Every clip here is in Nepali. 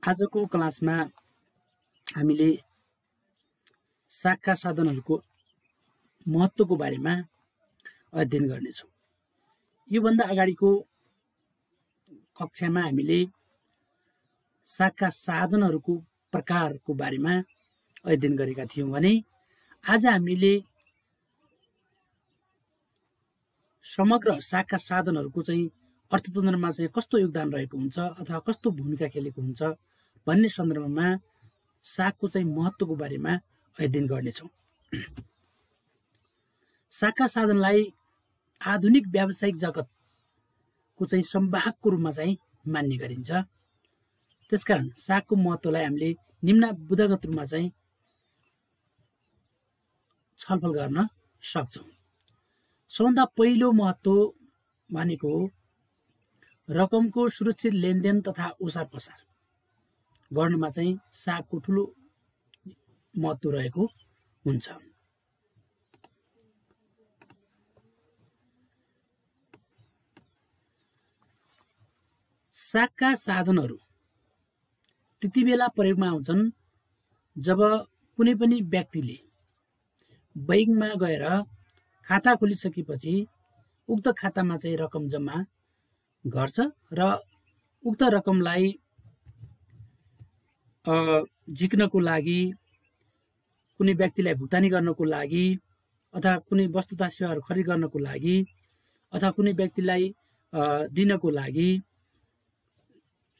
आजको क्लासमा हामीले सागका साधनहरूको महत्त्वको बारेमा अध्ययन गर्नेछौँ। योभन्दा अगाडिको कक्षामा हामीले सागका साधनहरूको प्रकारको बारेमा अध्ययन गरेका थियौँ भने आज हामीले समग्र सागका साधनहरूको चाहिँ अर्थतन्त्रमा चाहिँ कस्तो योगदान रहेको हुन्छ अथवा कस्तो भूमिका खेलेको हुन्छ भन्ने सन्दर्भमा सागको चाहिँ महत्त्वको बारेमा अध्ययन गर्नेछौँ। सागका साधनलाई आधुनिक व्यावसायिक जगतको चाहिँ संवाहकको रूपमा चाहिँ मान्ने गरिन्छ। त्यसकारण सागको महत्त्वलाई हामीले निम्नबुद्धगत रूपमा चाहिँ छलफल गर्न सक्छौँ। सबभन्दा पहिलो महत्त्व भनेको रकमको सुरक्षित लेनदेन तथा ओसार पसार गर्नमा चाहिँ सागको ठुलो महत्त्व रहेको हुन्छ। सागका साधनहरू त्यति बेला प्रयोगमा आउँछन् जब कुनै पनि व्यक्तिले बैङ्कमा गएर खाता खोलिसकेपछि उक्त खातामा चाहिँ रकम जम्मा गर्छ र उक्त रकमलाई झिक्नको लागि, कुनै व्यक्तिलाई भुक्तानी गर्नको लागि अथवा कुनै वस्तु तथा सेवाहरू खरिद गर्नको लागि अथवा कुनै व्यक्तिलाई दिनको लागि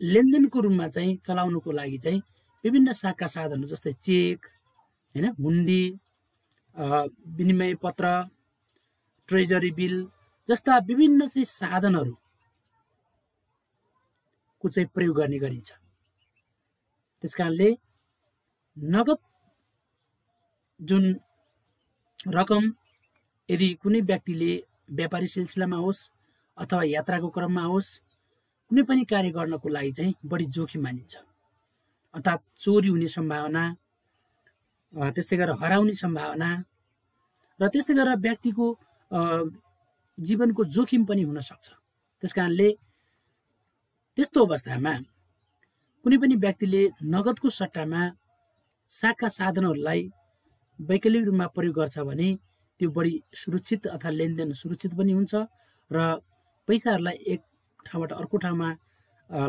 लेनदेनको रूपमा चाहिँ चलाउनुको लागि चाहिँ विभिन्न सागका साधनहरू जस्तै चेक, हैन, हुन्डी, विनिमय पत्र, ट्रेजरी बिल जस्ता विभिन्न चाहिँ साधनहरूको चाहिँ प्रयोग गर्ने गरिन्छ। त्यसकारणले नगद जुन रकम यदि कुनै व्यक्तिले व्यापारी सिलसिलामा होस् अथवा यात्राको क्रममा होस् कुनै पनि कार्य गर्नको लागि चाहिँ बढी जोखिम मानिन्छ। अर्थात् चोरी हुने सम्भावना, त्यस्तै गरेर हराउने सम्भावना र त्यस्तै गरेर व्यक्तिको जीवनको जोखिम पनि हुन सक्छ। त्यसकारणले त्यस्तो अवस्थामा कुनै पनि व्यक्तिले नगदको सट्टामा सागका साधनहरूलाई वैकल्पिक रूपमा प्रयोग गर्छ भने त्यो बढी सुरक्षित अथवा लेनदेन सुरक्षित पनि हुन्छ र पैसाहरूलाई एक ठाउँबाट अर्को ठाउँमा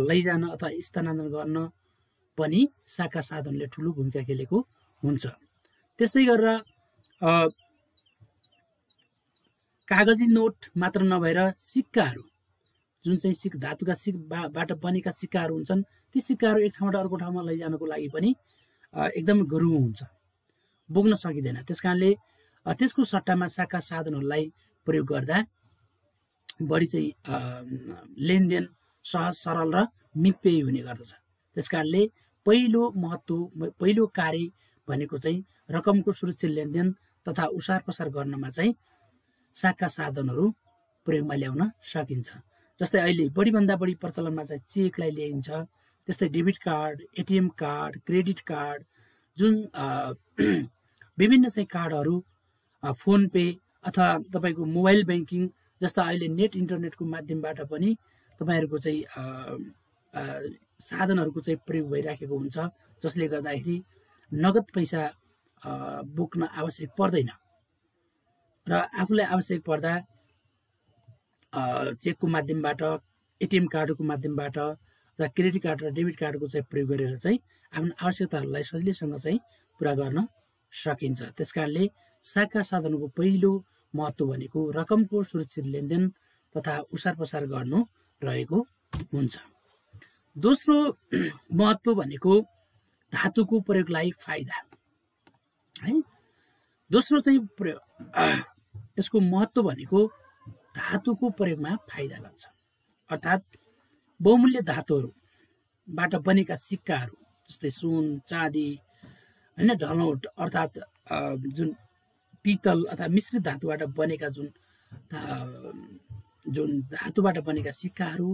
लैजान अथवा स्थानान्तरण गर्न पनि सागका साधनले ठुलो भूमिका खेलेको हुन्छ। त्यस्तै गरेर कागजी नोट मात्र नभएर सिक्काहरू, जुन चाहिँ धातुका सिक्काबाट बनेका सिक्काहरू हुन्छन्, ती सिक्काहरू एक ठाउँबाट अर्को ठाउँमा लैजानको लागि पनि एकदम गह्रौँ हुन्छ, बोक्न सकिँदैन। त्यसकारणले त्यसको सट्टामा सागका साधनहरूलाई प्रयोग गर्दा बढी चाहिँ लेनदेन सहज सरल र मितव्ययी हुने गर्दछ। त्यसकारणले पहिलो कार्य भनेको चाहिँ रकमको सुरक्षित लेनदेन तथा उसार पसार गर्नमा चाहिँ सागका साधनहरू प्रयोगमा ल्याउन सकिन्छ। जस्तै अहिले बढीभन्दा बढी प्रचलनमा चाहिँ चेकलाई ल्याइन्छ। त्यस्तै debit card, ATM card, credit card, जुन विभिन्न चाहिँ कार्डहरू, फोन पे अथवा तपाईँको मोबाइल ब्याङ्किङ जस्ता अहिले नेट इन्टरनेटको माध्यमबाट पनि तपाईँहरूको चाहिँ साधनहरूको चाहिँ प्रयोग भइराखेको हुन्छ, जसले गर्दाखेरि नगद पैसा बोक्न आवश्यक पर्दैन र आफूलाई आवश्यक पर्दा चेकको माध्यमबाट, एटिएम कार्डको माध्यमबाट र क्रेडिट कार्ड र डेबिट कार्डको चाहिँ प्रयोग गरेर चाहिँ आफ्नो आवश्यकताहरूलाई सजिलैसँग चाहिँ पुरा गर्न सकिन्छ। त्यसकारणले सागका साधनको पहिलो महत्त्व भनेको रकमको सुरक्षित लेनदेन तथा उसार पसार गर्नु रहेको हुन्छ। दोस्रो महत्त्व भनेको धातुको प्रयोगलाई फाइदा है। दोस्रो चाहिँ यसको महत्त्व भनेको धातुको प्रयोगमा फाइदा लाग्छ। अर्थात् बहुमूल्य धातुहरूबाट बनेका सिक्काहरू जस्तै सुन, चाँदी, हैन, ढलौट अर्थात् जुन पितल अथवा मिश्रित धातुबाट बनेका जुन धातुबाट बनेका सिक्काहरू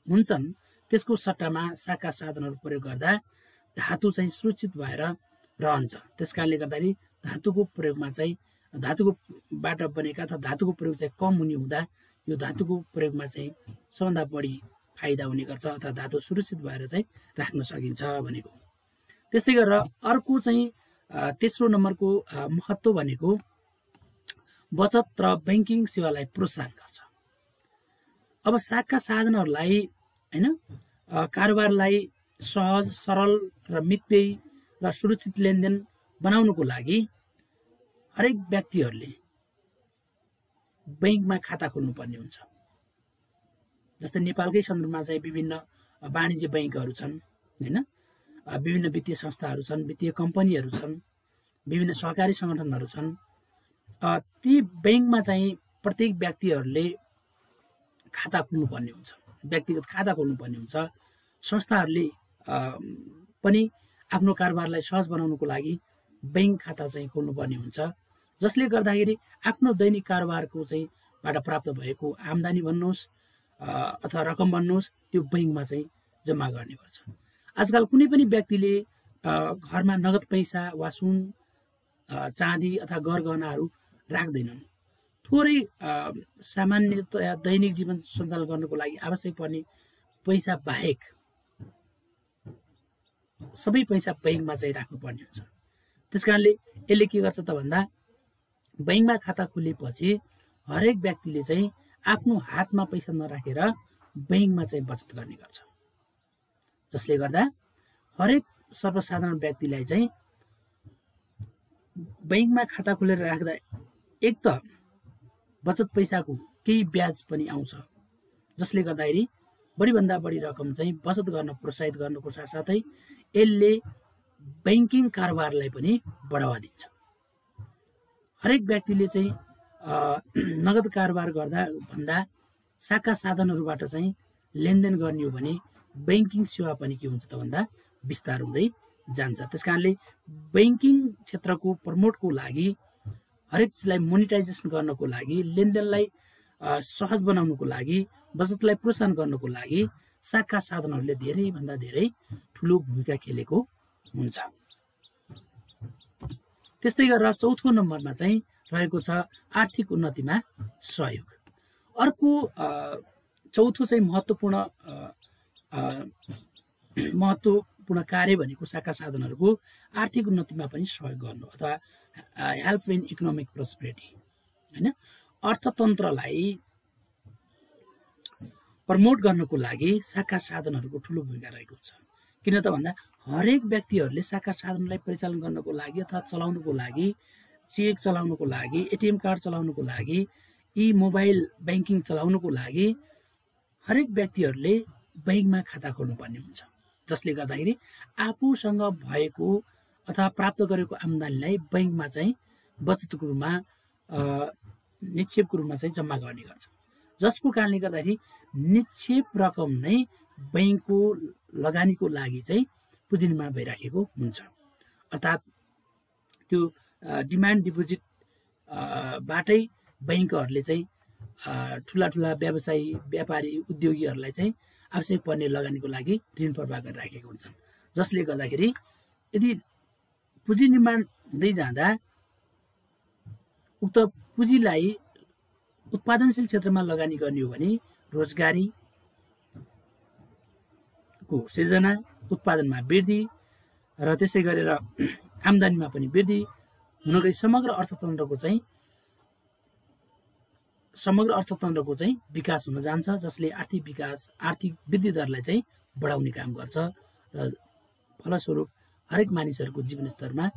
हुन्छन्, त्यसको सट्टामा सागका साधनहरू प्रयोग गर्दा धातु चाहिँ सुरक्षित भएर रहन्छ। त्यसकारणले गर्दाखेरि धातुको प्रयोगमा चाहिँ धातुकोबाट बनेका अथवा धातुको प्रयोग चाहिँ कम हुने हुँदा यो धातुको प्रयोगमा चाहिँ सबभन्दा बढी फाइदा हुने गर्छ अथवा धातु सुरक्षित भएर चाहिँ राख्न सकिन्छ भनेको। त्यस्तै गरेर अर्को चाहिँ तेस्रो नम्बरको महत्त्व भनेको बचत र बैंकिङ सेवालाई प्रोत्साहन गर्छ। अब सागका साधनहरूलाई हैन कारोबारलाई सहज सरल र मितव्ययी र सुरक्षित लेनदेन बनाउनको लागि हरेक व्यक्तिहरूले बैंकमा खाता खोल्नुपर्ने हुन्छ। जस्तै नेपालकै सन्दर्भमा चाहिँ विभिन्न वाणिज्य बैंकहरू छन् हैन, विभिन्न वित्तीय संस्थाहरू छन्, वित्तीय कम्पनीहरू छन्, विभिन्न सहकारी संगठनहरू छन्। ती बैंकमा चाहिँ प्रत्येक व्यक्तिहरूले खाता खोल्नुपर्ने हुन्छ, व्यक्तिगत खाता खोल्नुपर्ने हुन्छ। संस्थाहरूले पनि आफ्नो कारोबारलाई सहज बनाउनको लागि बैंक खाता चाहिँ खोल्नुपर्ने हुन्छ, जसले गर्दाखेरि आफ्नो दैनिक कारोबारको चाहिँ बाट प्राप्त भएको आम्दानी भन्नुहोस् अथवा रकम भन्नुहोस् त्यो बैंकमा चाहिँ जम्मा गर्ने गर्छ। आजकल कुनै पनि व्यक्तिले घरमा नगद पैसा वा सुन चाँदी अथवा गरगहनाहरू राख्दैनन्। थोरै सामान्यतया दैनिक जीवन सञ्चालन गर्नको लागि आवश्यक पर्ने पैसा बाहेक सबै पैसा बैंकमा चाहिँ राख्नुपर्ने हुन्छ। त्यसकारणले यसले के गर्छ त भन्दा बैंकमा खाता खोलेपछि हरेक व्यक्तिले चाहिँ आफ्नो हातमा पैसा नराखेर बैंकमा चाहिँ बचत गर्ने गर्छ, जसले गर्दा हरेक सर्वसाधारण व्यक्तिलाई चाहिँ बैंकमा खाता खोलेर राख्दा एक त बचत पैसाको केही ब्याज पनि आउँछ, जसले गर्दाखेरि बढीभन्दा बढी रकम चाहिँ बचत गर्न प्रोत्साहित गर्नुको साथसाथै यसले बैंकिङ कारोबारलाई पनि बढावा दिन्छ। हरेक व्यक्तिले चाहिँ नगद कारोबार गर्दा भन्दा साका साधनहरूबाट चाहिँ लेनदेन गर्ने हो भने बैंकिङ सेवा पनि के हुन्छ त भन्दा विस्तार हुँदै जान्छ। त्यसकारणले बैंकिङ क्षेत्रको प्रमोटको लागि हरेक चिजलाई मोनिटाइजेसन गर्नको लागि, लेनदेनलाई सहज बनाउनको लागि, बचतलाई प्रोत्साहन गर्नको लागि साका साधनहरूले धेरैभन्दा धेरै ठुलो भूमिका खेलेको हुन्छ। त्यस्तै गरेर चौथो नम्बरमा चाहिँ रहेको छ आर्थिक उन्नतिमा सहयोग। अर्को चौथो चाहिँ महत्त्वपूर्ण कार्य भनेको साका साधनहरूको आर्थिक उन्नतिमा पनि सहयोग गर्नु अथवा हेल्प इन इकोनोमिक प्रोस्पेरिटी हैन। अर्थतन्त्रलाई प्रमोट गर्नको लागि साका साधनहरूको ठुलो भूमिका रहेको छ। किन त भन्दा हरेक व्यक्तिहरूले साका साधनलाई परिचालन गर्नको लागि अथवा चलाउनको लागि, चेक चलाउनको लागि, एटिएम कार्ड चलाउनको लागि, ई मोबाइल बैंकिङ चलाउनको लागि हरेक व्यक्तिहरूले बैंकमा खाता खोल्नुपर्ने हुन्छ, जसले गर्दाखेरि आफूसँग भएको अथवा प्राप्त गरेको आम्दानीलाई बैंकमा चाहिँ बचतको रूपमा निक्षेपको रूपमा चाहिँ जम्मा गर्ने गर्छ, जसको कारणले गर्दाखेरि निक्षेप रकम नै बैंकको लगानीको लागि चाहिँ पुँजी निर्माण भइराखेको हुन्छ। अर्थात् त्यो डिमान्ड डिपोजिट बाटै बैंकहरूले चाहिँ ठुला ठुला व्यवसायी, व्यापारी, उद्योगीहरूलाई चाहिँ आवश्यक पर्ने लगानीको लागि ऋण प्रवाह गरिराखेको हुन्छन्, जसले गर्दाखेरि यदि पुँजी निर्माण हुँदै जाँदा उक्त पुँजीलाई उत्पादनशील क्षेत्रमा लगानी गर्ने हो भने रोजगारीको सृजना, उत्पादनमा वृद्धि र त्यसै गरेर आम्दानीमा पनि वृद्धि हुन गई समग्र अर्थतन्त्रको चाहिँ विकास हुन जान्छ, जसले आर्थिक वृद्धि दरलाई चाहिँ बढाउने काम गर्छ र फलस्वरूप हरेक मानिसहरूको जीवनस्तरमा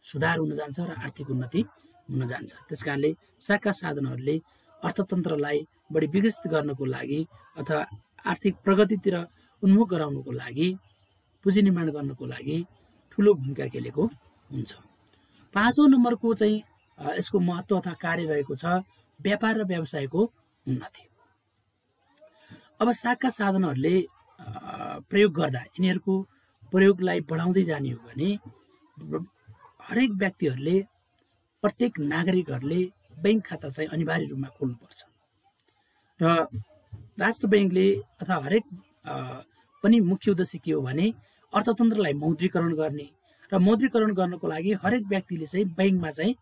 सुधार हुन जान्छ र आर्थिक उन्नति हुन जान्छ। त्यसकारणले साका साधनहरूले अर्थतन्त्रलाई बढी विकसित गर्नको लागि अथवा आर्थिक प्रगतितिर उन्मुख गराउनको लागि, पुँजी निर्माण गर्नको लागि ठुलो भूमिका खेलेको हुन्छ। पाँचौं नम्बरको चाहिँ यसको महत्त्व अथवा कार्य रहेको छ व्यापार र व्यवसायको उन्नति। अब साका साधनहरूले प्रयोग गर्दा यिनीहरूको प्रयोगलाई बढाउँदै जाने हो भने हरेक व्यक्तिहरूले, प्रत्येक नागरिकहरूले बैंक खाता चाहिँ अनिवार्य रूपमा खोल्नुपर्छ र राष्ट्र बैंकले अथवा हरेक पनि मुख्य उद्देश्य के हो भने अर्थतन्त्रलाई मौद्रीकरण गर्ने र मौद्रीकरण गर्नको लागि हरेक व्यक्तिले चाहिँ बैंकमा चाहिँ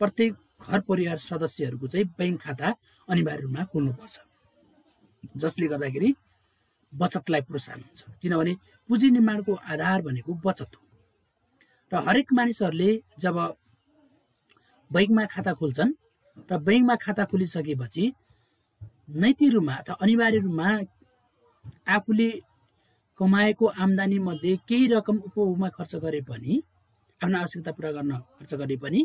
प्रत्येक घर परिवार सदस्यहरूको चाहिँ बैंक खाता अनिवार्य रूपमा खोल्नुपर्छ, जसले गर्दाखेरि बचतलाई प्रोत्साहन हुन्छ, किनभने पुँजी निर्माणको आधार भनेको बचत हो। र हरेक मानिसहरूले जब बैंकमा खाता खोल्छन् र बैंकमा खाता खोलिसकेपछि नैतिक रूपमा अथवा अनिवार्य रूपमा आफूले कमाएको आम्दानी मध्ये केही रकम उपभोगमा खर्च गरे पनि, आफ्नो आवश्यकता पूरा गर्न खर्च गरे पनि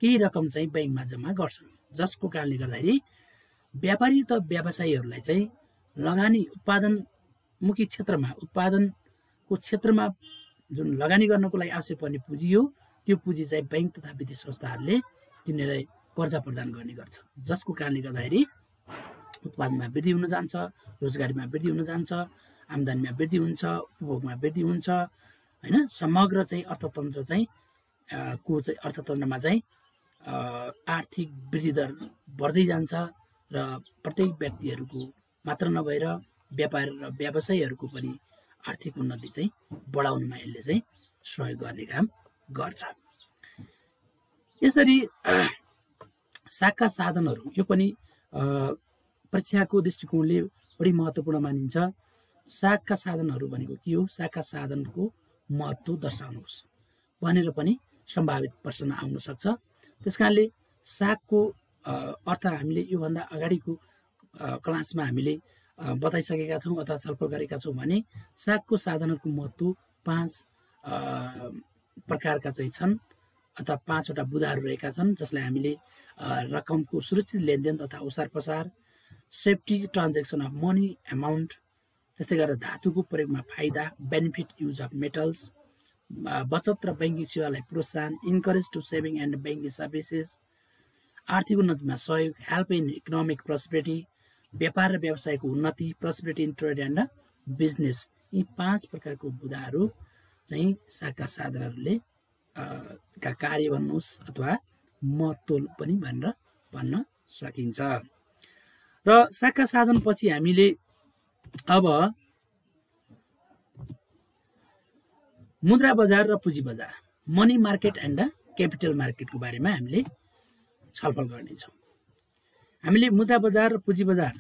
केही रकम चाहिँ बैंकमा जम्मा गर्छन्, जसको कारणले गर्दाखेरि व्यापारी त व्यवसायीहरूलाई चाहिँ लगानी उत्पादनमुखी क्षेत्रमा उत्पादनको क्षेत्रमा जुन लगानी गर्नको लागि आवश्यक पर्ने पुँजी हो, त्यो पुँजी चाहिँ बैंक तथा वित्तीय संस्थाहरूले तिनीहरूलाई कर्जा प्रदान गर्ने गर्छ, जसको कारणले गर्दाखेरि उत्पादनमा वृद्धि हुन जान्छ, रोजगारीमा वृद्धि हुन जान्छ, आम्दानीमा वृद्धि हुन्छ, उपभोगमा वृद्धि हुन्छ हैन। समग्र चाहिँ अर्थतन्त्र चाहिँ अर्थतन्त्रमा चाहिँ आर्थिक वृद्धि दर बढ्दै जान्छ र प्रत्येक व्यक्तिहरूको मात्र नभएर व्यापार र व्यवसायीहरूको पनि आर्थिक उन्नति चाहिँ बढाउनमा यसले चाहिँ सहयोग गर्ने काम गर्छ। यसरी सागका साधनहरू, यो पनि परीक्षाको दृष्टिकोणले बढी महत्त्वपूर्ण मानिन्छ। सागका साधनहरू भनेको के हो, सागका साधनको महत्त्व दर्शाउनुहोस् भनेर पनि सम्भावित प्रश्न आउन सक्छ। त्यसकारणले सागको अर्थ हामीले योभन्दा अगाडिको क्लासमा हामीले बताइसकेका छौँ अथवा छलफल गरेका छौँ भने सागको साधनहरूको महत्त्व 5 प्रकारका चाहिँ छन् अथवा 5वटा बुदाहरू रहेका छन्, जसलाई हामीले रकमको सुरक्षित लेनदेन तथा ओसार पसार, safety transaction of money amount, त्यस्तै गरेर धातुको प्रयोगमा फाइदा, बेनिफिट युज अफ मेटल्स, बचत र बैंकिङ सेवालाई प्रोत्साहन, encourage to saving and banking services, आर्थिक उन्नतिमा सहयोग, हेल्प इन इकोनोमिक प्रोस्पेरिटी, व्यापार र व्यवसायको उन्नति, prosperity in trade and business. यी 5 प्रकारको बुदाहरू चाहिँ सागका साधनहरूले का कार्य भन्नुहोस् अथवा महत्त्व पनि भनेर भन्न सकिन्छ। र सागका साधन पछि हामीले अब मुद्रा बजार र पुँजी बजार, मनी मार्केट एन्ड क्यापिटल मार्केटको बारेमा हामीले छलफल गर्नेछौँ। हामीले मुद्रा बजार र पुँजी बजारको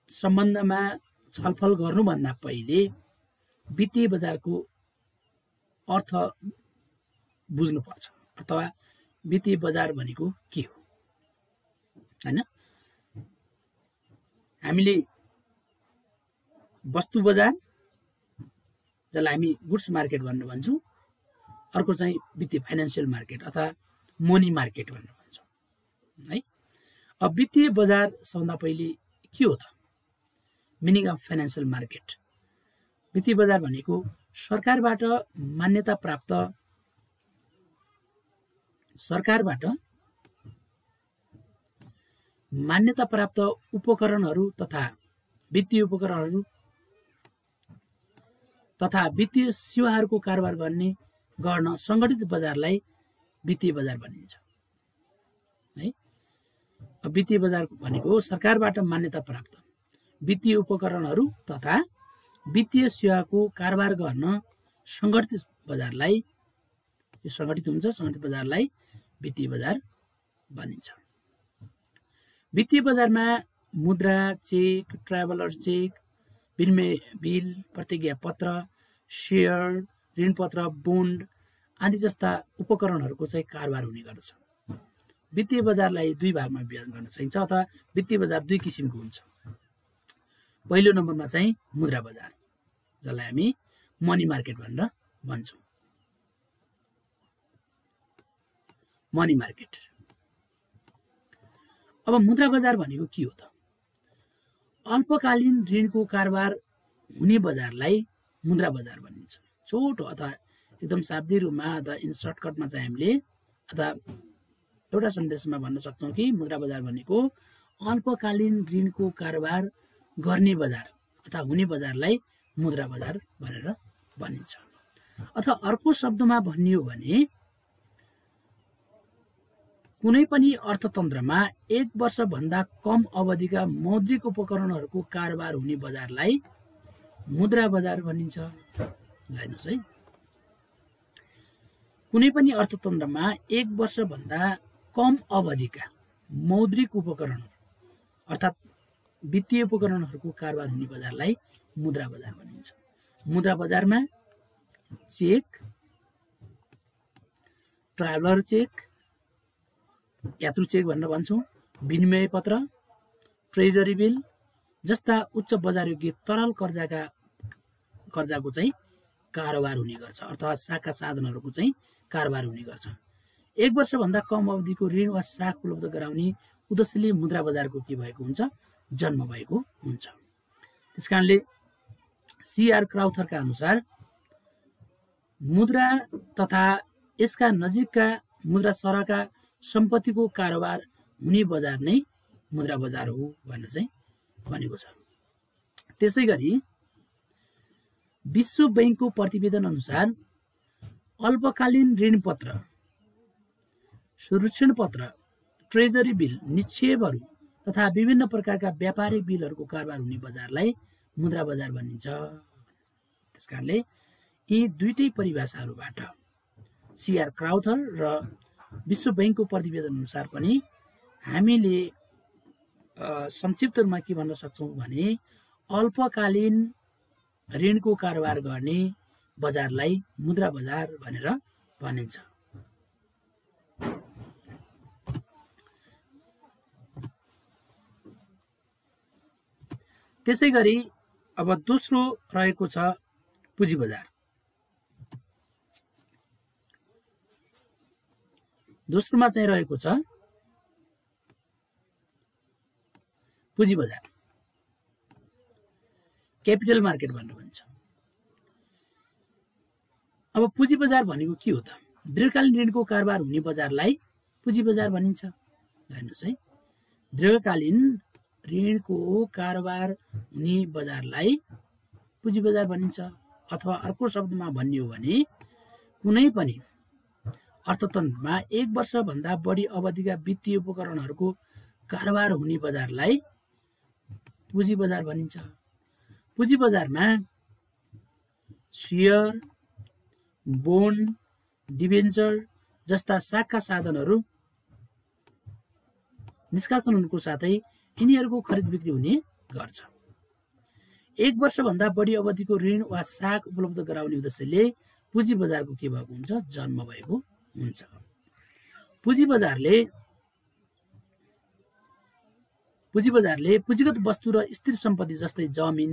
सम्बन्धमा छलफल गर्नुभन्दा पहिले वित्तीय बजारको अर्थ बुझ्नुपर्छ अथवा वित्तीय बजार भनेको के हो हैन। हामीले वस्तु बजार, जसलाई हामी गुड्स मार्केट भनेर भन्छौँ, अर्को चाहिँ वित्तीय फाइनेन्सियल मार्केट अथवा मनी मार्केट भनेर भन्छौँ है। अब वित्तीय बजार सबभन्दा पहिले के हो त, मिनिङ अफ फाइनेन्सियल मार्केट। वित्तीय बजार भनेको सरकारबाट मान्यता प्राप्त उपकरणहरू तथा वित्तीय उपकरणहरू तथा वित्तीय सेवाहरूको कारोबार गर्न सङ्गठित बजारलाई वित्तीय बजार भनिन्छ है। अब वित्तीय बजार भनेको सरकारबाट मान्यता प्राप्त वित्तीय उपकरणहरू तथा वित्तीय सेवाको कारोबार गर्न सङ्गठित बजारलाई, यो सङ्गठित हुन्छ, सङ्गठित बजारलाई वित्तीय बजार भनिन्छ। वित्तीय बजारमा मुद्रा, चेक, ट्राभलर चेक, विनिमय बिल, प्रतिज्ञा पत्र, शेयर, ऋणपत्र, बोन्ड आदि जस्ता उपकरणहरूको चाहिँ कारोबार हुने गर्दछ। वित्तीय बजारलाई 2 भागमा विभाजन गर्न सकिन्छ अथवा वित्तीय बजार 2 किसिमको हुन्छ। पहिलो नम्बरमा चाहिँ मुद्रा बजार, जसलाई हामी मनी मार्केट भनेर भन्छौँ। Money market. अब मुद्रा बजार भनेको के हो त, अल्पकालीन ऋणको कारोबार हुने बजारलाई मुद्रा बजार भनिन्छ। छोटो अथवा एकदम शाब्दिक रूपमा अथवा इन सर्टकटमा चाहिँ हामीले अथवा एउटा सन्देशमा भन्न सक्छौँ कि मुद्रा बजार भनेको अल्पकालीन ऋणको कारोबार गर्ने बजार अथवा हुने बजारलाई मुद्रा बजार भनेर भनिन्छ। अथवा अर्को शब्दमा भन्ने हो भने कुनै पनि अर्थतन्त्रमा 1 वर्षभन्दा कम अवधिका मौद्रिक उपकरणहरूको कारोबार हुने बजारलाई मुद्रा बजार भनिन्छ। हेर्नुहोस् है, कुनै पनि अर्थतन्त्रमा 1 वर्षभन्दा कम अवधिका मौद्रिक उपकरणहरू अर्थात् वित्तीय उपकरणहरूको कारोबार हुने बजारलाई मुद्रा बजार भनिन्छ। मुद्रा बजारमा चेक, ट्राभलर चेक, यात्रु चेक भनेर भन्छौँ, विनिमय पत्र, ट्रेजरी बिल जस्ता उच्च बजारयोग्य तरल कर्जाको चाहिँ कारोबार हुने गर्छ अथवा साखा साधनहरूको चाहिँ कारोबार हुने गर्छ। 1 वर्षभन्दा कम अवधिको ऋण वा साख उपलब्ध गराउने उद्देश्यले मुद्रा बजारको के भएको हुन्छ, जन्म भएको हुन्छ। त्यसकारणले सीआर क्राउथरका अनुसार मुद्रा तथा यसका नजिकका मुद्रा सरका सम्पत्तिको कारोबार हुने बजार नै मुद्रा बजार हो भनेर चाहिँ भनेको छ। त्यसैगरी विश्व बैंकको प्रतिवेदन अनुसार अल्पकालीन ऋणपत्र, सुरक्षण पत्र, ट्रेजरी बिल, निक्षेपहरू तथा विभिन्न प्रकारका व्यापारिक बिलहरूको कारोबार हुने बजारलाई मुद्रा बजार भनिन्छ। त्यसकारणले यी दुईटै परिभाषाहरूबाट सीआर क्राउथर र विश्व बैंकको प्रतिवेदन अनुसार पनि हामीले संक्षिप्त रूपमा के भन्न सक्छौँ भने अल्पकालीन ऋणको कारोबार गर्ने बजारलाई मुद्रा बजार भनेर भनिन्छ। त्यसैगरी अब दोस्रो रहेको छ पुँजी बजार। दोस्रोमा चाहिँ रहेको छ पुँजी बजार, क्यापिटल मार्केट भनेर भन्छ। अब पुँजी बजार भनेको के हो त? दीर्घकालीन ऋणको कारोबार हुने बजारलाई पुँजी बजार भनिन्छ। हेर्नुहोस् है, दीर्घकालीन ऋणको कारोबार हुने बजारलाई पुँजी बजार भनिन्छ। अथवा अर्को शब्दमा भन्ने हो भने कुनै पनि अर्थतन्त्रमा 1 वर्षभन्दा बढी अवधिका वित्तीय उपकरणहरूको कारोबार हुने बजारलाई पुँजी बजार भनिन्छ। पुँजी बजारमा सेयर, बोन्ड, डिबेन्चर जस्ता साखा साधनहरू निष्कासन हुनुको साथै यिनीहरूको खरिद बिक्री हुने गर्छ। 1 वर्षभन्दा बढी अवधिको ऋण वा साख उपलब्ध गराउने उद्देश्यले पुँजी बजारको के भएको हुन्छ, जन्म भएको हुन्छ। पुँजी बजारले पुँजीगत वस्तु र स्थिर सम्पत्ति जस्तै जमिन,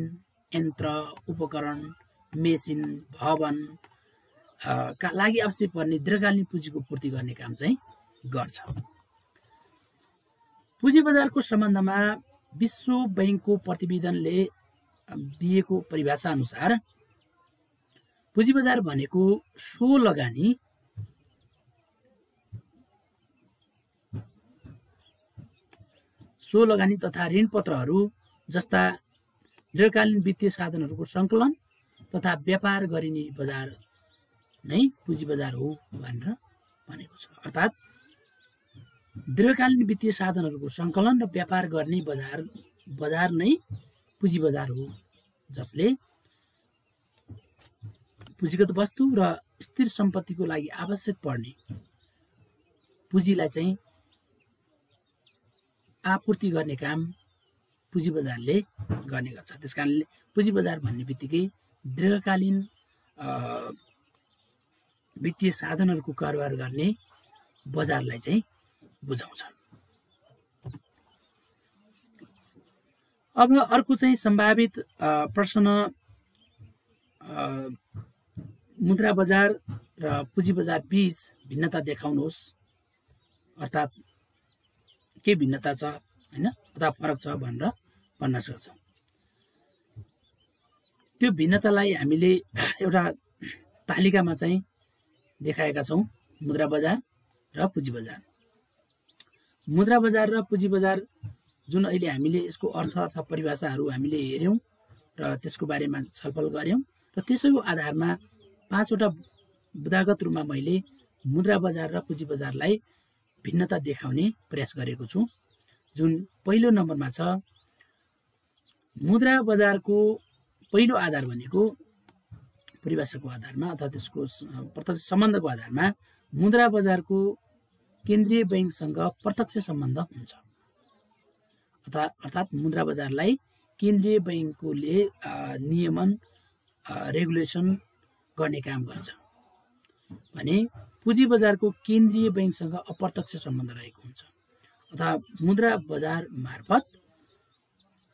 यन्त्र, उपकरण, मेसिन, भवन का लागि आवश्यक पर्ने दीर्घकालीन पुँजीको पूर्ति गर्ने काम चाहिँ गर्छ। पुँजी बजारको सम्बन्धमा विश्व बैंकको प्रतिवेदनले दिएको परिभाषा अनुसार पुँजी बजार भनेको सो लगानी तथा ऋणपत्रहरू जस्ता दीर्घकालीन वित्तीय साधनहरूको सङ्कलन तथा व्यापार गरिने बजार नै पुँजी बजार हो भनेर भनेको छ। अर्थात् दीर्घकालीन वित्तीय साधनहरूको सङ्कलन र व्यापार गर्ने बजार नै पुँजी बजार हो, जसले पुँजीगत वस्तु र स्थिर सम्पत्तिको लागि आवश्यक पर्ने पुँजीलाई चाहिँ आपूर्ति गर्ने काम पुँजी बजारले गर्ने गर्छ। त्यसकारणले पुँजी बजार भन्ने बित्तिकै दीर्घकालीन वित्तीय साधनहरूको कारोबार गर्ने बजारलाई चाहिँ बुझाउँछ। अब अर्को चाहिँ सम्भावित प्रश्न, मुद्रा बजार र पुँजी बजार बीच भिन्नता देखाउनुहोस्। अर्थात् के भिन्नता छ हैन अथवा फरक छ भनेर भन्न सक्छौँ। त्यो भिन्नतालाई हामीले एउटा तालिकामा चाहिँ देखाएका छौँ। मुद्रा बजार र पुँजी बजार। मुद्रा बजार र पुँजी बजार जुन अहिले हामीले यसको अर्थ अथवा परिभाषाहरू हामीले हेऱ्यौँ र त्यसको बारेमा छलफल गऱ्यौँ र त्यसैको आधारमा 5 वटा बुदागत रूपमा मैले मुद्रा बजार र पुँजी बजारलाई भिन्नता देखाउने प्रयास गरेको छु। जुन पहिलो नम्बरमा छ, मुद्रा बजारको पहिलो आधार भनेको परिभाषाको आधारमा अथवा त्यसको प्रत्यक्ष सम्बन्धको आधारमा मुद्रा बजारको केन्द्रीय बैंकसँग प्रत्यक्ष सम्बन्ध हुन्छ। अर्थात् मुद्रा बजारलाई केन्द्रीय बैंकले नियमन रेगुलेसन गर्ने काम गर्छ भने पुँजी बजारको केन्द्रीय बैंकसँग अप्रत्यक्ष सम्बन्ध रहेको हुन्छ अथवा मुद्रा बजार मार्फत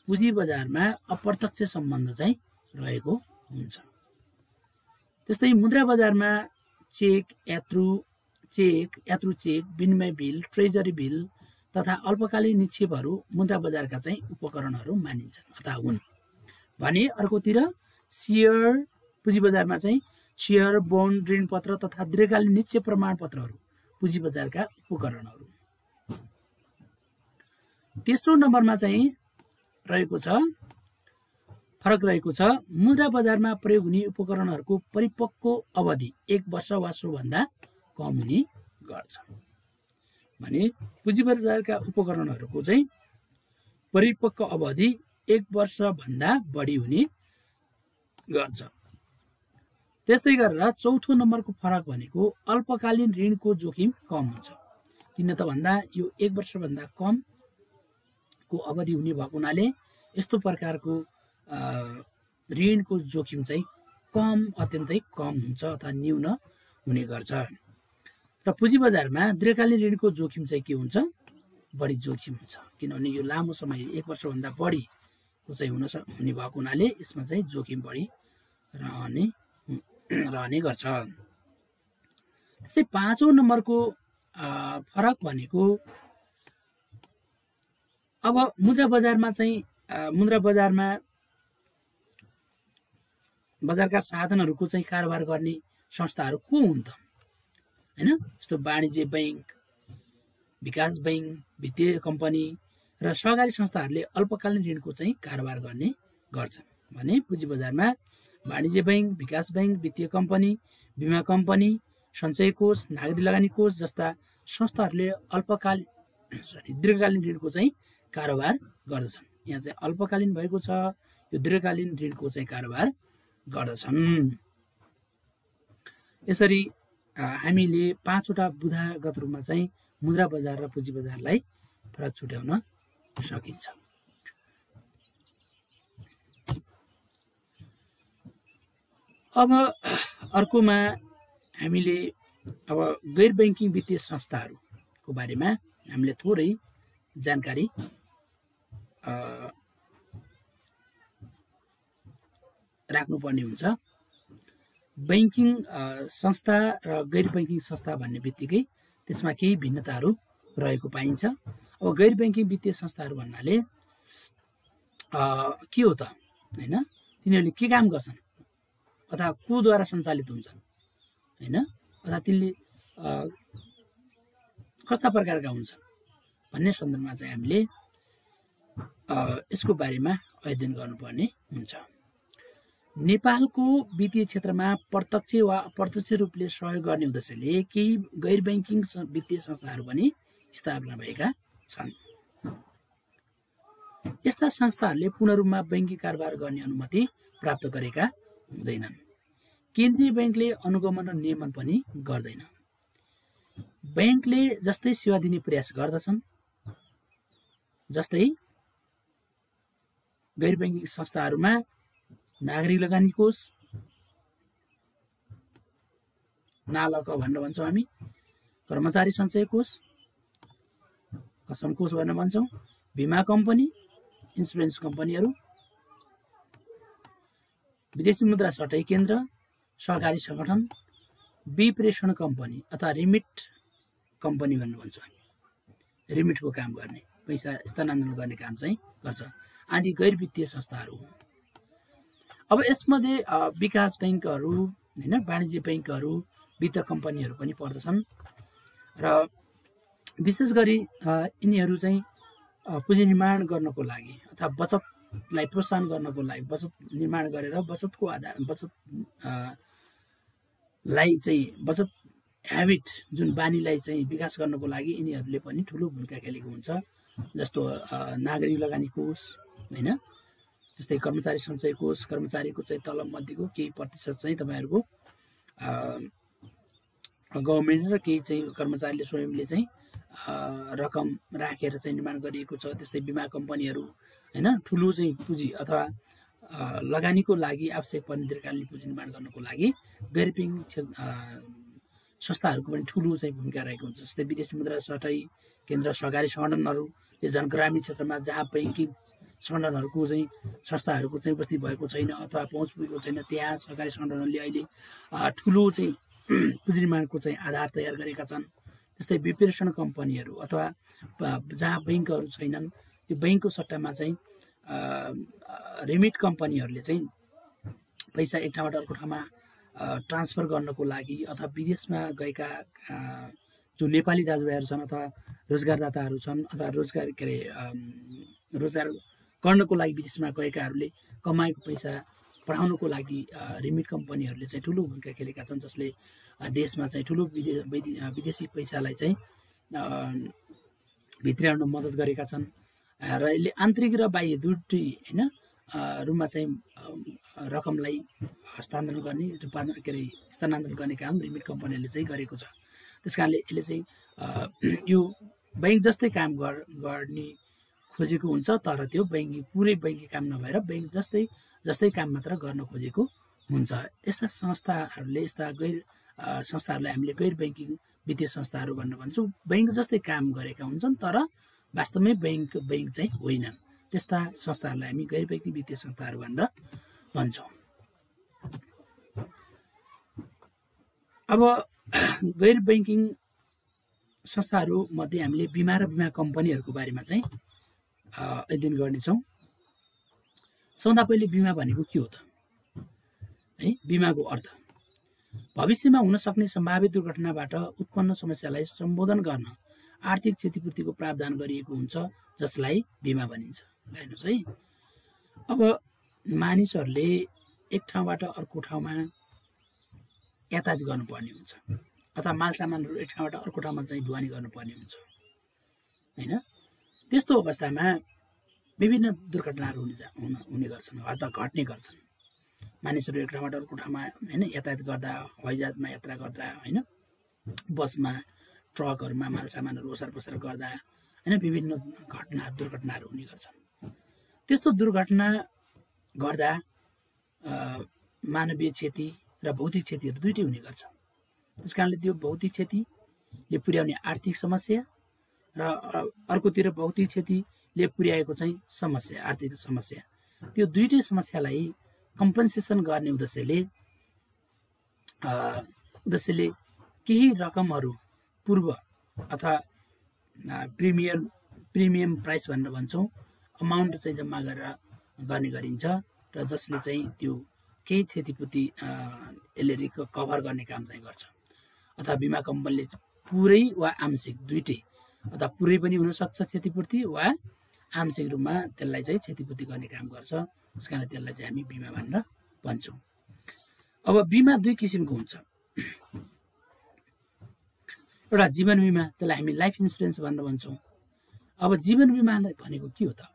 पुँजी बजारमा अप्रत्यक्ष सम्बन्ध चाहिँ रहेको हुन्छ। त्यस्तै मुद्रा बजारमा चेक, यात्रु चेक, विनिमय बिल, ट्रेजरी बिल तथा अल्पकालीन निक्षेपहरू मुद्रा बजारका चाहिँ उपकरणहरू मानिन्छन् अथवा हुन् भने अर्कोतिर शेयर पुँजी बजारमा चाहिँ शेयर, बोन्ड, ऋणपत्र तथा दीर्घकालीन निक्षेप प्रमाणपत्रहरू पुँजी बजारका उपकरणहरू। तेस्रो नम्बरमा चाहिँ फरक रहेको छ मुद्रा बजारमा प्रयोग हुने उपकरणहरूको परिपक्व अवधि 1 वर्ष वा सोभन्दा कम हुने गर्छ भने पुँजी बजारका उपकरणहरूको चाहिँ परिपक्व अवधि 1 वर्षभन्दा बढी हुने गर्छ। त्यस्तै गरेर चौथो नम्बरको फरक भनेको अल्पकालीन ऋणको जोखिम कम हुन्छ किन त भन्दा यो 1 वर्षभन्दा कमको अवधि हुने भएको हुनाले यस्तो प्रकारको ऋणको जोखिम चाहिँ अत्यन्तै कम हुन्छ अथवा न्यून हुने गर्छ। र पुँजी बजारमा दीर्घकालीन ऋणको जोखिम चाहिँ के हुन्छ? बढी जोखिम हुन्छ किनभने यो लामो समय 1 वर्षभन्दा बढीको चाहिँ हुने भएको हुनाले यसमा चाहिँ जोखिम बढी रहने गर्छ। त्यसै पाँचौं नम्बरको फरक भनेको अब मुद्रा बजारमा बजारका साधनहरूको चाहिँ कारोबार गर्ने संस्थाहरू को हुन् त हैन? जस्तो वाणिज्य बैंक, विकास बैंक, वित्तीय कम्पनी र सहकारी संस्थाहरूले अल्पकालीन ऋणको चाहिँ कारोबार गर्ने गर्छन् भने पुँजी बजारमा वाणिज्य बैंक, विकास बैंक, वित्तीय कम्पनी, बीमा कम्पनी, सञ्चय कोष, नागरिक लगानी कोष जस्ता संस्थाहरूले दीर्घकालीन ऋणको चाहिँ कारोबार गर्दछन्। यहाँ चाहिँ अल्पकालीन भएको छ, यो दीर्घकालीन ऋणको चाहिँ कारोबार गर्दछन्। यसरी हामीले 5वटा बुँदागत रूपमा चाहिँ मुद्रा बजार र पुँजी बजारलाई फरक छुट्याउन सकिन्छ। अब अर्कोमा हामीले गैर बैंकिङ वित्तीय संस्थाहरूको बारेमा हामीले थोरै जानकारी राख्नुपर्ने हुन्छ। बैंकिङ संस्था र गैर बैंकिङ संस्था भन्ने बित्तिकै त्यसमा केही भिन्नताहरू रहेको पाइन्छ। अब गैर बैंकिङ वित्तीय संस्थाहरू भन्नाले के हो त हैन? तिनीहरूले के काम गर्छन् अथवा कोद्वारा सञ्चालित हुन्छन् हैन? अथवा तिनले कस्ता प्रकारका हुन्छन् भन्ने सन्दर्भमा चाहिँ हामीले यसको बारेमा अध्ययन गर्नुपर्ने हुन्छ। नेपालको वित्तीय क्षेत्रमा प्रत्यक्ष वा अप्रत्यक्ष रूपले सहयोग गर्ने उद्देश्यले केही गैर बैंकिङ वित्तीय संस्थाहरू पनि स्थापना भएका छन्। यस्ता संस्थाहरूले पूर्ण रूपमा बैंकिङ कारोबार गर्ने अनुमति प्राप्त गरेका हुँदैनन्। केन्द्रीय बैंकले अनुगमन र नियमन पनि गर्दैन। बैंकले जस्तै सेवा दिने प्रयास गर्दछन् जस्तै गैर बैंकिङ संस्थाहरूमा नागरिक लगानी कोष, नालक भनेर भन्छौँ हामी, कर्मचारी सञ्चय कोष, कसम कोष भनेर भन्छौँ, बीमा कम्पनी, इन्सुरेन्स कम्पनीहरू, विदेशी मुद्रा सटै केन्द्र, सहकारी संगठन, विप्रेषण कम्पनी अथवा रिमिट कम्पनी भनेर भन्छौँ हामी। रिमिटको काम गर्ने, पैसा स्थानान्तरण गर्ने काम चाहिँ गर्छ आदि गैर वित्तीय संस्थाहरू हुन्। अब यसमध्ये विकास बैंकहरू हैन, वाणिज्य बैंकहरू, वित्त कम्पनीहरू पनि पर्दछन् र विशेष गरी यिनीहरू चाहिँ पुँजी निर्माण गर्नको लागि अथवा बचतलाई प्रोत्साहन गर्नको लागि बचत निर्माण गरेर बचतको आधार बचत ह्याबिट जुन बानीलाई चाहिँ विकास गर्नको लागि यिनीहरूले पनि ठुलो भूमिका खेलेको हुन्छ। जस्तो नागरिक लगानी कोष हैन, जस्तै कर्मचारी सञ्चय कोष, कर्मचारीको चाहिँ तलब मध्येको केही प्रतिशत चाहिँ तपाईहरुको गभर्मेन्ट र केही चाहिँ कर्मचारीले स्वयंले चाहिँ रकम राखेर चाहिँ निर्माण गरिएको छ। त्यस्तै बिमा कम्पनीहरू हैन, ठुलो चाहिँ पुँजी अथवा लगानीको लागि आवश्यक पर्ने दीर्घकालीन पुँजी निर्माण गर्नको लागि गैर ब्याङ्किङ संस्थाहरूको पनि ठुलो चाहिँ भूमिका रहेको हुन्छ। जस्तै विदेशी मुद्रा सटै केन्द्र सहकारी सङ्गठनहरूले झन् ग्रामीण क्षेत्रमा जहाँ ब्याङ्किङ सङ्गठनहरूको चाहिँ संस्थाहरूको चाहिँ उपस्थिति भएको छैन अथवा पहुँच पुगेको छैन, त्यहाँ सहकारी सङ्गठनहरूले अहिले ठुलो चाहिँ पुँजी निर्माणको चाहिँ आधार तयार गरेका छन्। त्यस्तै विप्रेषण कम्पनीहरू अथवा जहाँ ब्याङ्कहरू छैनन्, त्यो ब्याङ्कको सट्टामा चाहिँ रिमिट कम्पनीहरूले चाहिँ पैसा एक ठाउँबाट अर्को ठाउँमा ट्रान्सफर गर्नको लागि अथवा विदेशमा गएका जो नेपाली दाजुभाइहरू छन् अथवा रोजगारदाताहरू छन् अथवा रोजगार गर्नको लागि विदेशमा गएकाहरूले कमाएको पैसा पठाउनको लागि रिमिट कम्पनीहरूले चाहिँ ठुलो भूमिका खेलेका छन्, जसले देशमा चाहिँ ठुलो विदेशी पैसालाई चाहिँ भित्र्याउन मद्दत गरेका छन् र यसले आन्तरिक र बाह्य दुईटै हैन रूपमा चाहिँ रकमलाई हस्तान्तरण गर्ने स्थानान्तरण गर्ने काम रिमिट कम्पनीहरूले चाहिँ गरेको छ। त्यसकारणले यसले चाहिँ यो बैंक जस्तै काम गर्ने खोजेको हुन्छ, तर त्यो पुरै बैंकिङ काम नभएर बैंक जस्तै काम मात्र गर्न खोजेको हुन्छ। यस्ता संस्थाहरूले संस्थाहरूलाई हामीले गैर ब्याङ्किङ वित्तीय संस्थाहरू भनेर भन्छौँ। बैंक जस्तै काम गरेका हुन्छन् तर वास्तवमै बैंक चाहिँ होइनन्। त्यस्ता संस्थाहरूलाई हामी गैर ब्याङ्किङ वित्तीय संस्थाहरू भनेर भन्छौँ। अब गैर ब्याङ्किङ संस्थाहरू मध्ये हामीले बिमा र बिमा कम्पनीहरूको बारेमा चाहिँ अध्ययन गर्नेछौँ। सबभन्दा पहिले बिमा भनेको के हो त है? बिमाको अर्थ भविष्यमा हुन सक्ने सम्भावित दुर्घटनाबाट उत्पन्न समस्यालाई सम्बोधन गर्न आर्थिक क्षतिपूर्तिको प्रावधान गरिएको हुन्छ, जसलाई बिमा भनिन्छ। हेर्नुहोस् है, अब मानिसहरूले एक ठाउँबाट अर्को ठाउँमा यातायात गर्नुपर्ने हुन्छ अथवा माल सामानहरू एक ठाउँबाट अर्को ठाउँमा चाहिँ ढुवानी गर्नुपर्ने हुन्छ हैन। त्यस्तो अवस्थामा विभिन्न दुर्घटनाहरू हुने गर्छन् अथवा घट्ने गर्छन्। मानिसहरू एक ठाउँबाट अर्को ठाउँमा हैन यातायात गर्दा, हवाईजहाजमा यात्रा गर्दा हैन, बसमा ट्रकहरूमा माल सामानहरू ओसार पसार गर्दा हैन विभिन्न दुर्घटनाहरू हुने गर्छन्। त्यस्तो दुर्घटना गर्दा मानवीय क्षति र भौतिक क्षतिहरू दुईटै हुने गर्छ। त्यसकारणले त्यो भौतिक क्षतिले पुर्याउने आर्थिक समस्या र अर्कोतिर भौतिक क्षतिले पुर्याएको चाहिँ समस्या, आर्थिक समस्या, त्यो दुईटै समस्यालाई कम्पन्सेसन गर्ने उद्देश्यले केही रकमहरू पूर्व अथवा प्रिमियम प्राइस भनेर भन्छौँ, अमाउन्ट चाहिँ जम्मा गरेर गर्ने गरिन्छ र जसले चाहिँ त्यो केही क्षतिपूर्ति यसले कभर गर्ने काम चाहिँ गर्छ। अथवा बिमा कम्पनीले पुरै वा आंशिक दुईटै अथवा पुरै पनि हुनसक्छ क्षतिपूर्ति वा आंशिक रूपमा त्यसलाई चाहिँ क्षतिपूर्ति गर्ने काम गर्छ। त्यस कारण त्यसलाई चाहिँ हामी बिमा भनेर भन्छौँ। अब बिमा दुई किसिमको हुन्छ। एउटा जीवन बिमा, त्यसलाई हामी लाइफ इन्सुरेन्स भनेर भन्छौँ। अब जीवन बिमा भनेको के हो त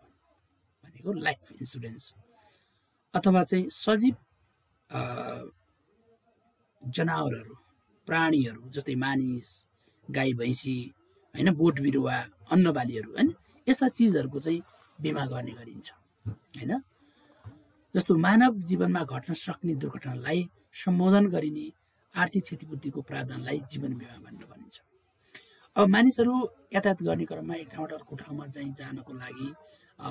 भनेको लाइफ इन्सुरेन्स अथवा चाहिँ सजीव जनावरहरू, प्राणीहरू जस्तै मानिस, गाई भैँसी हैन, बोट बिरुवा, अन्नबालीहरू हैन, यस्ता चिजहरूको चाहिँ बिमा गर्ने गरिन्छ हैन। जस्तो मानव जीवनमा घट्न सक्ने दुर्घटनालाई सम्बोधन गरिने आर्थिक क्षतिपूर्तिको प्रावधानलाई जीवन बिमा भनेर भनिन्छ। अब मानिसहरू यातायात गर्ने क्रममा एक ठाउँबाट अर्को ठाउँमा चाहिँ जानको लागि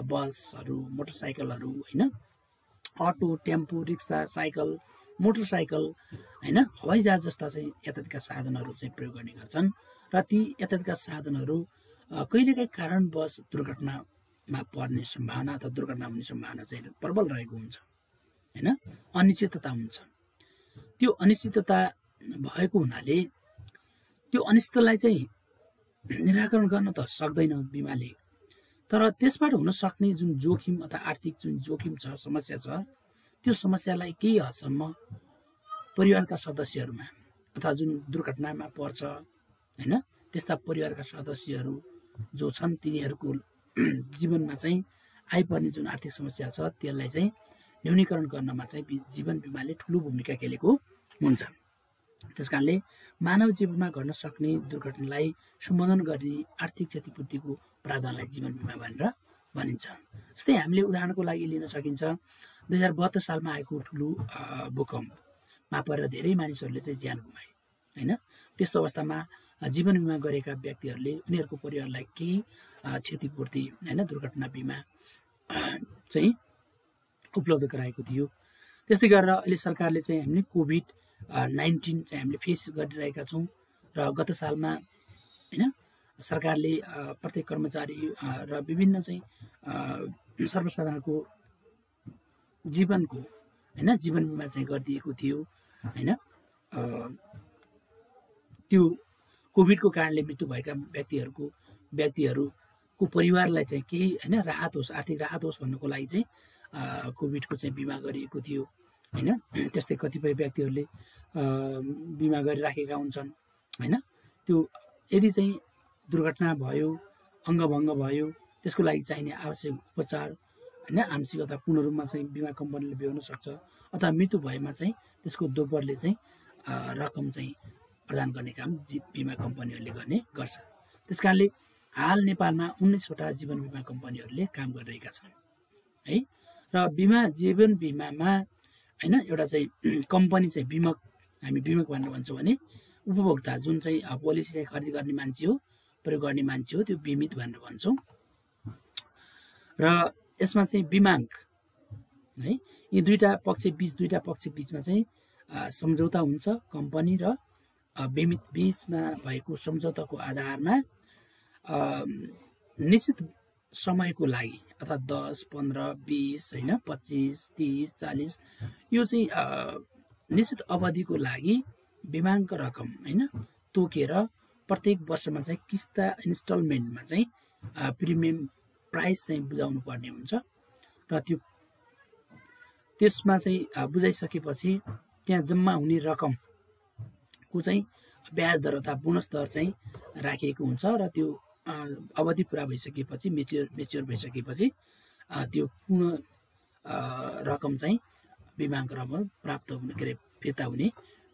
बसहरू, मोटरसाइकलहरू हैन, अटो, टेम्पो, रिक्सा, साइकल, मोटरसाइकल हैन, हवाईजहाज जस्ता चाहिँ यातायातका साधनहरू चाहिँ प्रयोग गर्ने गर्छन् र ती यातायातका साधनहरू कहिलेकाहीँ कारणवश दुर्घटनामा पर्ने सम्भावना अथवा दुर्घटना हुने सम्भावना चाहिँ प्रबल रहेको हुन्छ हैन, अनिश्चितता हुन्छ। त्यो अनिश्चितता भएको हुनाले त्यो अनिश्चिततालाई चाहिँ निराकरण गर्न त सक्दैन बिमाले, तर त्यसबाट हुन सक्ने जुन जोखिम अथवा आर्थिक जुन जोखिम छ, समस्या छ, त्यो समस्यालाई केही हदसम्म परिवारका सदस्यहरूमा अथवा जुन दुर्घटनामा पर्छ हैन, त्यस्ता परिवारका सदस्यहरू जो छन् तिनीहरूको जीवनमा चाहिँ आइपर्ने जुन आर्थिक समस्या छ त्यसलाई चाहिँ न्यूनीकरण गर्नमा चाहिँ जीवन बिमाले ठुलो भूमिका खेलेको हुन्छ त्यसकारणले मानव जीवनमा घट्न सक्ने दुर्घटनालाई सम्बोधन गर्ने आर्थिक क्षतिपूर्तिको प्रावधानलाई जीवन बिमा भनेर भनिन्छ। जस्तै हामीले उदाहरणको लागि लिन सकिन्छ 2072 सालमा आएको ठुलो भूकम्पमा परेर धेरै मानिसहरूले चाहिँ ज्यान गुमाए हैन। त्यस्तो अवस्थामा जीवन बिमा गरेका व्यक्तिहरूले उनीहरूको परिवारलाई केही क्षतिपूर्ति हैन दुर्घटना बिमा चाहिँ उपलब्ध गराएको थियो। त्यस्तै गरेर अहिले सरकारले चाहिँ हामीले कोभिड-19 चाहिँ हामीले फेस गरिरहेका छौँ र गत सालमा हैन सरकारले प्रत्येक कर्मचारी र विभिन्न चाहिँ सर्वसाधारणको जीवनको हैन जीवन बिमा चाहिँ गरिदिएको थियो हैन। त्यो कोभिडको कारणले मृत्यु भएका व्यक्तिहरूको परिवारलाई चाहिँ केही हैन राहत होस्, आर्थिक राहत होस् भन्नको लागि चाहिँ कोभिडको चाहिँ बिमा गरिएको थियो हैन। त्यस्तै कतिपय व्यक्तिहरूले बिमा गरिराखेका हुन्छन् हैन। त्यो यदि चाहिँ दुर्घटना भयो, अङ्गभङ्ग भयो, त्यसको लागि चाहिने आवश्यक उपचार हैन आंशिक अथवा पूर्ण रूपमा चाहिँ बिमा कम्पनीले बेहोर्न सक्छ अथवा मृत्यु भएमा चाहिँ त्यसको दोब्बरले चाहिँ रकम चाहिँ प्रदान गर्ने काम बिमा कम्पनीहरूले गर्ने गर्छ। त्यसकारणले हाल नेपालमा 19 वटा जीवन बिमा कम्पनीहरूले काम गरिरहेका छन् है। र जीवन बिमामा हैन एउटा चाहिँ कम्पनी चाहिँ बिमक, हामी बिमक भनेर भन्छौँ भने उपभोक्ता जुन चाहिँ पोलिसी चाहिँ खरिद गर्ने मान्छे हो, प्रयोग गर्ने मान्छे हो, त्यो बिमित भनेर भन्छौँ। र यसमा चाहिँ बिमाङ्क है, यी दुईटा पक्ष बीचमा चाहिँ सम्झौता हुन्छ। कम्पनी र बिमित बीचमा भएको सम्झौताको आधारमा निश्चित समयको लागि अर्थात् 10, 15, 20 हैन 25, 30, 40 यो चाहिँ निश्चित अवधिको लागि बिमाङ्क रकम हैन तोकेर प्रत्येक वर्षमा चाहिँ किस्ता इन्स्टलमेन्टमा चाहिँ प्रिमियम प्राइस चाहिँ बुझाउनु पर्ने हुन्छ। र त्यसमा चाहिँ बुझाइसकेपछि त्यहाँ जम्मा हुने रकमको चाहिँ ब्याज दर अथवा बोनस दर चाहिँ राखिएको हुन्छ र त्यो अवधि पुरा भइसकेपछि मेच्योर भइसकेपछि त्यो पूर्ण रकम चाहिँ बिमाङ्क रकम प्राप्त हुने के अरे फिर्ता हुने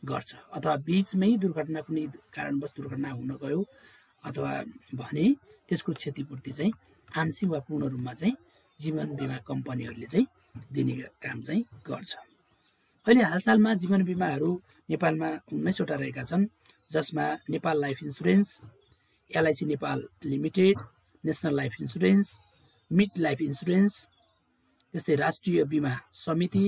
गर्छ। अथवा बीचमै दुर्घटना कुनै कारणवश दुर्घटना हुन गयो अथवा भने त्यसको क्षतिपूर्ति चाहिँ आंशिक वा पूर्ण रूपमा चाहिँ जीवन बिमा कम्पनीहरूले चाहिँ दिने काम चाहिँ गर्छ। अहिले हालसालमा जीवन बिमाहरू नेपालमा 19 वटा रहेका छन्, जसमा Nepal Life Insurance, LIC Nepal Limited, National Life Insurance, Mid Life Insurance, त्यस्तै राष्ट्रिय बिमा समिति,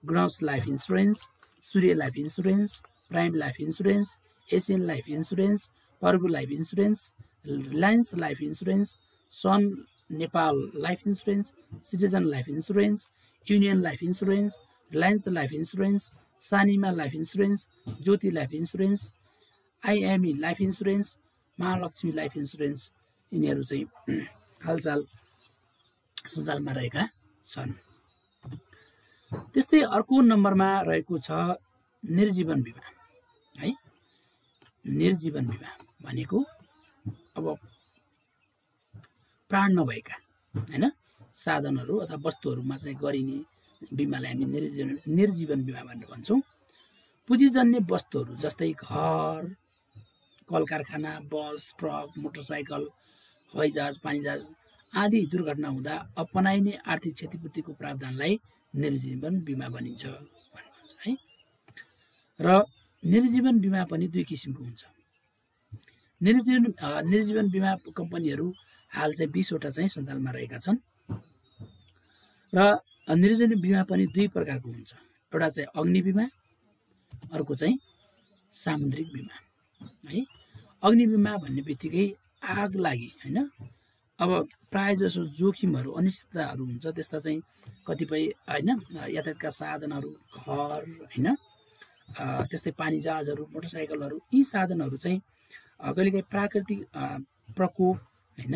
ग्राउन्स Life Insurance, Surya Life Insurance, Prime Life Insurance, Asian Life Insurance, पर्गु Life Insurance, Reliance Life Insurance, Sun Nepal Life Insurance, Citizen Life Insurance, Union Life Insurance, Reliance Life Insurance, Sanima Life Insurance, Jyoti Life Insurance, IME Life Insurance, Mahalaxmi Life Insurance यिनीहरू चाहिँ हालचाल सञ्चालनमा रहेका छन्। त्यस्तै अर्को नम्बरमा रहेको छ निर्जीवन बिमा है। निर्जीवन बिमा भनेको अब प्राण नभएका हैन साधनहरू अथवा वस्तुहरूमा चाहिँ गरिने बिमालाई हामी निर्जीवन बिमा भनेर भन्छौँ। पुँजीजन्य वस्तुहरू जस्तै घर, कल कारखाना, बस, ट्रक, मोटरसाइकल, हवाईजहाज, पानीजहाज आदि दुर्घटना हुँदा अपनाइने आर्थिक क्षतिपूर्तिको प्रावधानलाई निर्जीवन बिमा भनिन्छ है। र निर्जीवन बिमा पनि दुई किसिमको हुन्छ। निर्जीवन बिमा कम्पनीहरू हाल चाहिँ 20 वटा चाहिँ सञ्चालनमा रहेका छन् र निर्जीवन बिमा पनि दुई प्रकारको हुन्छ। एउटा चाहिँ अग्नि बिमा, अर्को चाहिँ सामुद्रिक बिमा है। अग्नि बिमा भन्ने बित्तिकै आग लागि हैन, अब प्राय जसो जोखिमहरू अनिश्चितताहरू हुन्छ, त्यस्ता चाहिँ कतिपय हैन यातायातका साधनहरू, घर हैन त्यस्तै पानी जहाजहरू, मोटरसाइकलहरू, यी साधनहरू चाहिँ कहिलेकाहीँ प्राकृतिक प्रकोप हैन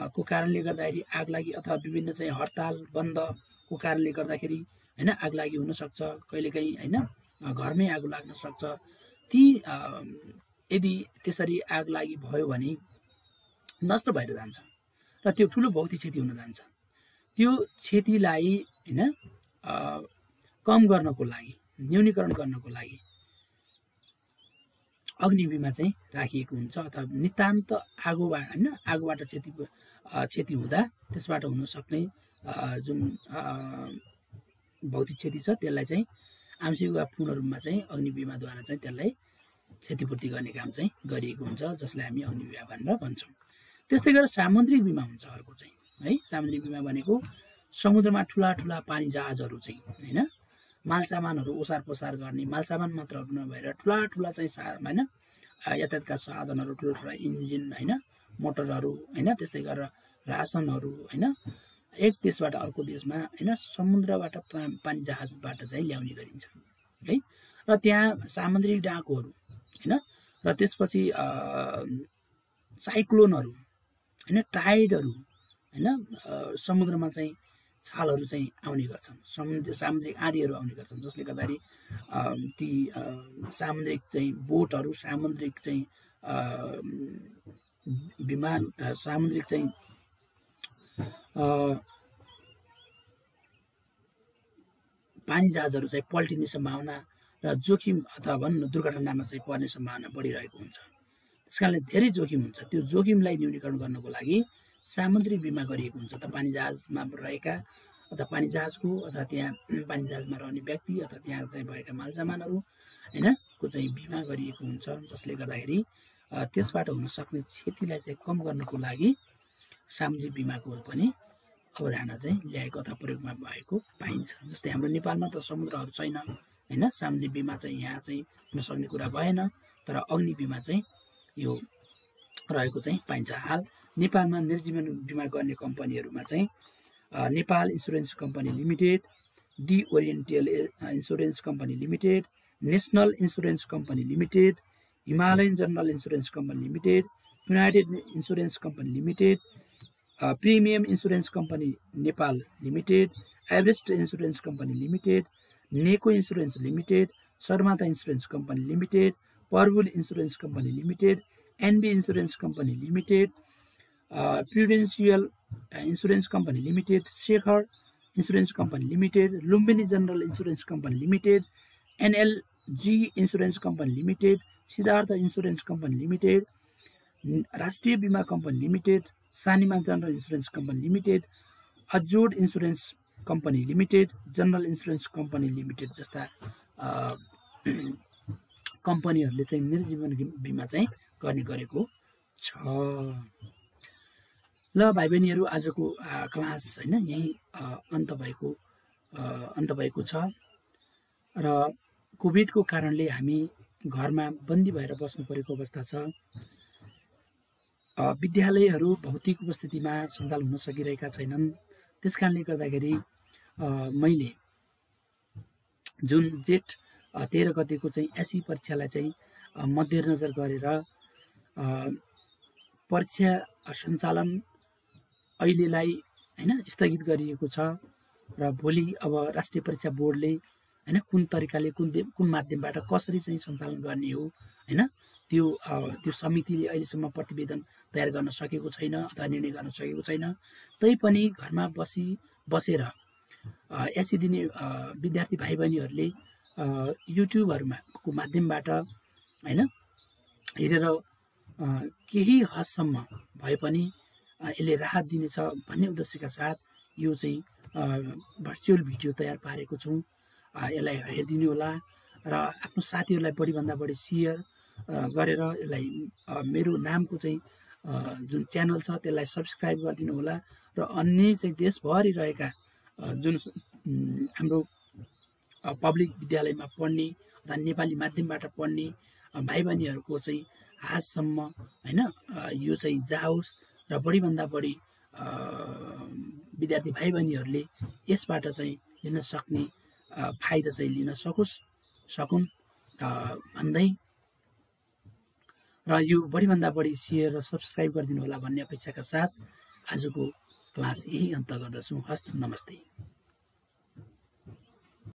को कारणले गर्दाखेरि आग लागि अथवा विभिन्न चाहिँ हडताल बन्दको कारणले गर्दाखेरि हैन आग लागि हुन सक्छ। कहिलेकाहीँ हैन घरमै आगो लाग्न सक्छ। ती यदि त्यसरी आग लागि भयो भने नष्ट भएर जान्छ र त्यो ठुलो भौतिक क्षति हुन जान्छ। त्यो क्षतिलाई हैन कम गर्नको लागि, न्यूनीकरण गर्नको लागि अग्नि बिमा चाहिँ राखिएको हुन्छ। अथवा नितान्त आगोबाट हैन आगोबाट क्षति हुँदा त्यसबाट हुन सक्ने जुन भौतिक क्षति छ त्यसलाई चाहिँ आंशिक वा पूर्ण रूपमा चाहिँ अग्नि बिमाद्वारा चाहिँ त्यसलाई क्षतिपूर्ति गर्ने काम चाहिँ गरिएको हुन्छ, जसलाई हामी अग्नि बिमा भनेर भन्छौँ। त्यस्तै गरेर सामुद्रिक बिमा हुन्छ अर्को चाहिँ है। सामुद्रिक बिमा भनेको समुद्रमा ठुला ठुला पानी जहाजहरू चाहिँ हैन मालसामानहरू ओसार पसार गर्ने, मालसामान मात्र नभएर ठुला ठुला चाहिँ हैन यातायातका साधनहरू, ठुला ठुला इन्जिन हैन मोटरहरू हैन त्यस्तै गरेर रासनहरू हैन एक देशबाट अर्को देशमा हैन समुद्रबाट पानी जहाजबाट चाहिँ ल्याउने गरिन्छ है। र त्यहाँ सामुद्रिक डाँकोहरू हैन र त्यसपछि साइक्लोनहरू हैन टाइडहरू हैन समुद्रमा चाहिँ छालहरू चाहिँ आउने गर्छन्, सामुद्रिक आँधीहरू आउने गर्छन्, जसले गर्दाखेरि ती सामुद्रिक चाहिँ बोटहरू, सामुद्रिक चाहिँ विमान, सामुद्रिक चाहिँ पानी जहाजहरू चाहिँ पल्टिने सम्भावना र जोखिम अथवा भन्न दुर्घटनामा चाहिँ पर्ने सम्भावना बढिरहेको हुन्छ। त्यसकारणले धेरै जोखिम हुन्छ। त्यो जोखिमलाई न्यूनीकरण गर्नको लागि सामुद्रिक बिमा गरिएको हुन्छ। त पानी जहाजमा रहेका अथवा पानी जहाजको अथवा त्यहाँ पानी जहाजमा रहने व्यक्ति अथवा त्यहाँ चाहिँ भएका मालसामानहरू हैन को चाहिँ बिमा गरिएको हुन्छ, जसले गर्दाखेरि त्यसबाट हुन सक्ने क्षतिलाई चाहिँ कम गर्नको लागि सामुद्रिक बिमाको पनि अवधारणा चाहिँ ल्याएको अथवा प्रयोगमा भएको पाइन्छ। जस्तै हाम्रो नेपालमा त समुद्रहरू छैन हैन, सामुद्रिक बिमा चाहिँ यहाँ चाहिँ हुन सक्ने कुरा भएन, तर अग्नि बिमा चाहिँ यो रहेको चाहिँ पाइन्छ। हाल नेपालमा निर्जीवन बिमा गर्ने कम्पनीहरूमा चाहिँ Nepal Insurance Company Limited, the Oriental Insurance Company Limited, National Insurance Company Limited, Himalayan General Insurance Company Limited, United Insurance Company Limited, Premium Insurance Company Nepal Limited, Everest Insurance Company Limited, Neco Insurance Limited, शर्माता इन्सुरेन्स कम्पनी लिमिटेड, पर्बुल Insurance Company Limited, NB Insurance Company Limited, Prudential Insurance Company Limited, Shekhar Insurance Company Limited, Lumbini General Insurance Company Limited, NLG Insurance Company Limited, Siddhartha Insurance Company limited, राष्ट्रिय बिमा Company Limited, Sanima General Insurance Company Limited, Ajod Insurance Company Limited, General Insurance Company Limited जस्ता कम्पनीहरूले चाहिँ निर्जीवन बिमा चाहिँ गर्ने गरेको छ। ल भाइ बहिनीहरू, आजको क्लास हैन यही अन्त भएको छ र कोभिडको कारणले हामी घरमा बन्दी भएर बस्नु परेको अवस्था छ। विद्यालयहरू भौतिक उपस्थितिमा सञ्चालन हुन सकिरहेका छैनन्। त्यसकारणले गर्दाखेरि मैले जुन जेठ 13 गतेको चाहिँ एसई परीक्षालाई चाहिँ मध्यनजर गरेर परीक्षा सञ्चालन अहिलेलाई हैन स्थगित गरिएको छ र भोलि अब राष्ट्रिय परीक्षा बोर्डले हैन कुन तरिकाले कुन माध्यमबाट कसरी चाहिँ सञ्चालन गर्ने हो हैन त्यो समितिले अहिलेसम्म प्रतिवेदन तयार गर्न सकेको छैन अथवा निर्णय गर्न सकेको छैन। तैपनि घरमा बसेर एसई दिने विद्यार्थी भाइ बहिनीहरूले युट्युबहरूमा को माध्यमबाट हैन हेरेर केही हदसम्म भए पनि यसले राहत दिनेछ भन्ने उद्देश्यका साथ यो चाहिँ भर्चुअल भिडियो तयार पारेको छौँ। यसलाई हेरिदिनु होला र आफ्नो साथीहरूलाई बढीभन्दा बढी सेयर गरेर यसलाई मेरो नामको चाहिँ जुन च्यानल छ त्यसलाई सब्सक्राइब गरिदिनु होला र अन्य चाहिँ देशभरि रहेका जुन हाम्रो पब्लिक विद्यालयमा पढ्ने अथवा नेपाली माध्यमबाट पढ्ने भाइ बहिनीहरूको चाहिँ हातसम्म हैन यो चाहिँ जाओस् र बढीभन्दा बढी विद्यार्थी भाइ बहिनीहरूले यसबाट चाहिँ लिन सक्ने फाइदा चाहिँ लिन सकुन् भन्दै र यो बढीभन्दा बढी सेयर र सब्सक्राइब गरिदिनु होला भन्ने अपेक्षाका साथ आजको क्लास यही अन्त गर्दछु। हस्त नमस्ते।